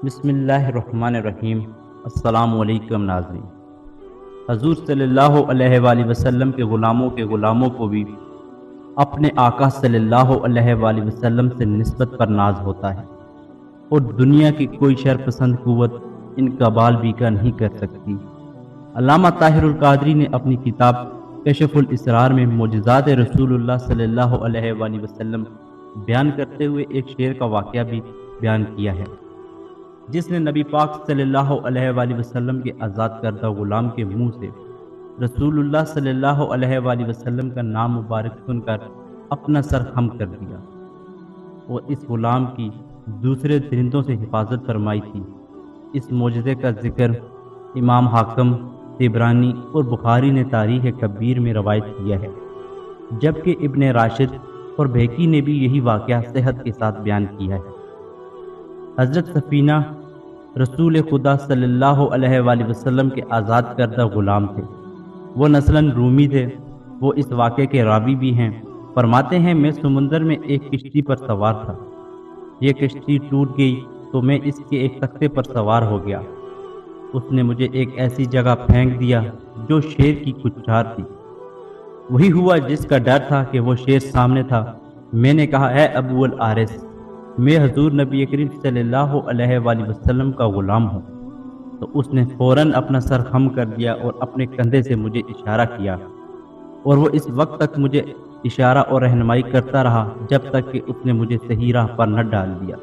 بسم اللہ الرحمن الرحیم۔ السلام علیکم ناظرین۔ حضور صلی اللہ علیہ وآلہ وسلم کے غلاموں کو بھی اپنے آقا صلی اللہ علیہ وآلہ وسلم سے نسبت پر ناز ہوتا ہے، اور دنیا کی کوئی شر پسند قوت ان کا بال بیکا نہیں کر سکتی۔ علامہ طاہر القادری نے اپنی کتاب کشف الاسرار میں معجزات رسول اللہ صلی اللہ علیہ وآلہ وسلم بیان کرتے ہوئے ایک شعر کا واقعہ بھی بیان کیا ہے، جس نے نبی پاک صلی اللہ علیہ وآلہ وسلم کے آزاد کردہ غلام کے منہ سے رسول اللہ صلی اللہ علیہ وآلہ وسلم کا نام مبارک سن کر اپنا سر خم کر دیا، اور اس غلام کی دوسرے درندوں سے حفاظت فرمائی تھی۔ اس معجزے کا ذکر امام حاکم، طبرانی اور بخاری نے تاریخ کبیر میں روایت کیا ہے، جبکہ ابن راشد اور بہقی نے بھی یہی واقعہ صحت کے ساتھ بیان کیا ہے۔ حضرت سفینہ رسول خدا صلی اللہ علیہ وآلہ وسلم کے آزاد کردہ غلام تھے۔ وہ نسلاً رومی تھے۔ وہ اس واقعے کے راوی بھی ہیں۔ فرماتے ہیں، میں سمندر میں ایک کشتی پر سوار تھا۔ یہ کشتی ٹوٹ گئی تو میں اس کے ایک تختے پر سوار ہو گیا۔ اس نے مجھے ایک ایسی جگہ پھینک دیا جو شیر کی کچھار تھی۔ وہی ہوا جس کا ڈر تھا کہ وہ شیر سامنے تھا۔ میں نے کہا، اے ابو الحارث، میں حضور نبی کریم صلی اللہ علیہ وآلہ وسلم کا غلام ہوں۔ تو اس نے فوراً اپنا سر خم کر دیا اور اپنے کندھے سے مجھے اشارہ کیا، اور وہ اس وقت تک مجھے اشارہ اور رہنمائی کرتا رہا جب تک کہ اس نے مجھے صحیح راہ پر نہ ڈال دیا۔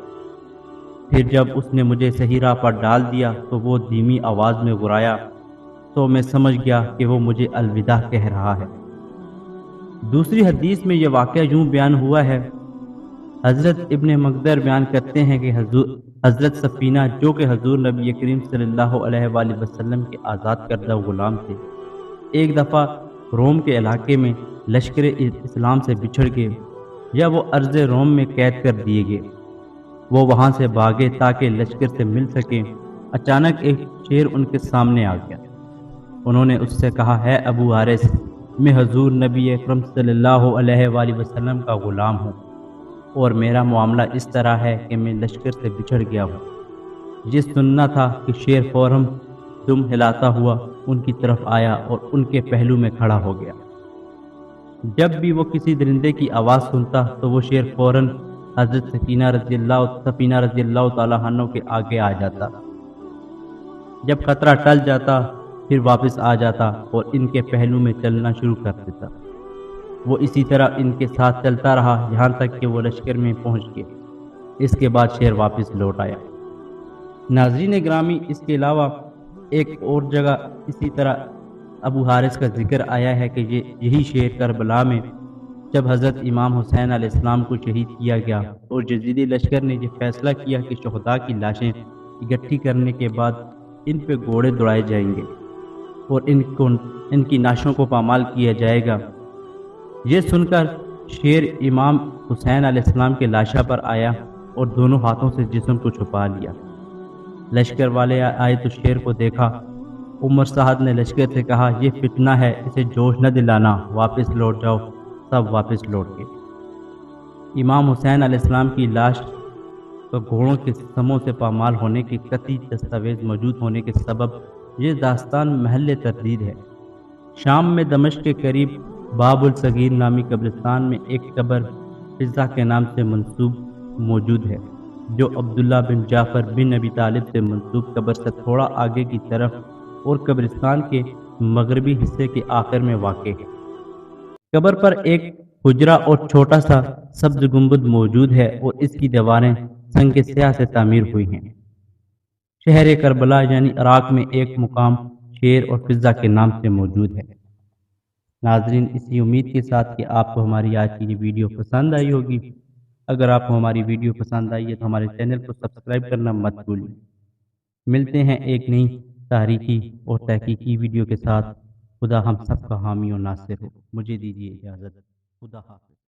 پھر جب اس نے مجھے صحیح راہ پر ڈال دیا تو وہ دھیمی آواز میں غرایا، تو میں سمجھ گیا کہ وہ مجھے الوداع کہہ رہا ہے۔ دوسری حدیث میں یہ واقعہ یوں بیان ہوا ہے۔ حضرت ابن مقدر بیان کرتے ہیں کہ حضرت سفینہ، جو کہ حضور نبی کریم صلی اللہ علیہ وآلہ وسلم کے آزاد کردہ غلام تھے، ایک دفعہ روم کے علاقے میں لشکر اسلام سے بچھڑ گئے، یا وہ ارض روم میں قید کر دیے گئے۔ وہ وہاں سے بھاگے تاکہ لشکر سے مل سکیں۔ اچانک ایک شیر ان کے سامنے آ گیا۔ انہوں نے اس سے کہا، ہے ابو حارث، میں حضور نبی اکرم صلی اللہ علیہ وآلہ وسلم کا غلام ہوں، اور میرا معاملہ اس طرح ہے کہ میں لشکر سے بچھڑ گیا ہوں۔ یہ سننا تھا کہ شیر فوراً دم ہلاتا ہوا ان کی طرف آیا اور ان کے پہلو میں کھڑا ہو گیا۔ جب بھی وہ کسی درندے کی آواز سنتا تو وہ شیر فوراً حضرت سفینہ رضی اللہ تعالیٰ عنہ کے آگے آ جاتا۔ جب خطرہ ٹل جاتا پھر واپس آ جاتا اور ان کے پہلو میں چلنا شروع کر دیتا۔ وہ اسی طرح ان کے ساتھ چلتا رہا یہاں تک کہ وہ لشکر میں پہنچ گئے۔ اس کے بعد شیر واپس لوٹ آیا۔ ناظرین گرامی، اس کے علاوہ ایک اور جگہ اسی طرح ابو حارث کا ذکر آیا ہے کہ یہی شیر کربلا میں جب حضرت امام حسین علیہ السلام کو شہید کیا گیا اور یزیدی لشکر نے یہ فیصلہ کیا کہ شہداء کی لاشیں اکٹھی کرنے کے بعد ان پہ گھوڑے دوڑائے جائیں گے اور ان کی نعشوں کو پامال کیا جائے گا۔ یہ سن کر شیر امام حسین علیہ السلام کے لاشا پر آیا اور دونوں ہاتھوں سے جسم کو چھپا لیا۔ لشکر والے آئے تو شیر کو دیکھا۔ عمر سعد نے لشکر سے کہا، یہ فتنہ ہے، اسے جوش نہ دلانا، واپس لوٹ جاؤ۔ سب واپس لوٹ گئے۔ امام حسین علیہ السلام کی لاش تو گھوڑوں کے سموں سے پامال ہونے کے قطعی دستاویز موجود ہونے کے سبب یہ داستان محل تردید ہے۔ شام میں دمشق کے قریب باب الصغیر نامی قبرستان میں ایک قبر فضہ کے نام سے منسوب موجود ہے، جو عبداللہ بن جعفر بن ابی طالب سے منسوب قبر سے تھوڑا آگے کی طرف اور قبرستان کے مغربی حصے کے آخر میں واقع ہے۔ قبر پر ایک حجرہ اور چھوٹا سا سبز گنبد موجود ہے اور اس کی دیواریں سنگ سیاہ سے تعمیر ہوئی ہیں۔ شہر کربلا یعنی عراق میں ایک مقام شیر اور فضہ کے نام سے موجود ہے۔ ناظرین، اسی امید کے ساتھ کہ آپ کو ہماری آج کی یہ ویڈیو پسند آئی ہوگی۔ اگر آپ کو ہماری ویڈیو پسند آئی ہے تو ہمارے چینل کو سبسکرائب کرنا مت بھولیں۔ ملتے ہیں ایک نئی تاریخی اور تحقیقی ویڈیو کے ساتھ۔ خدا ہم سب کا حامی و ناصر ہو۔ مجھے دیجیے اجازت۔ خدا حافظ۔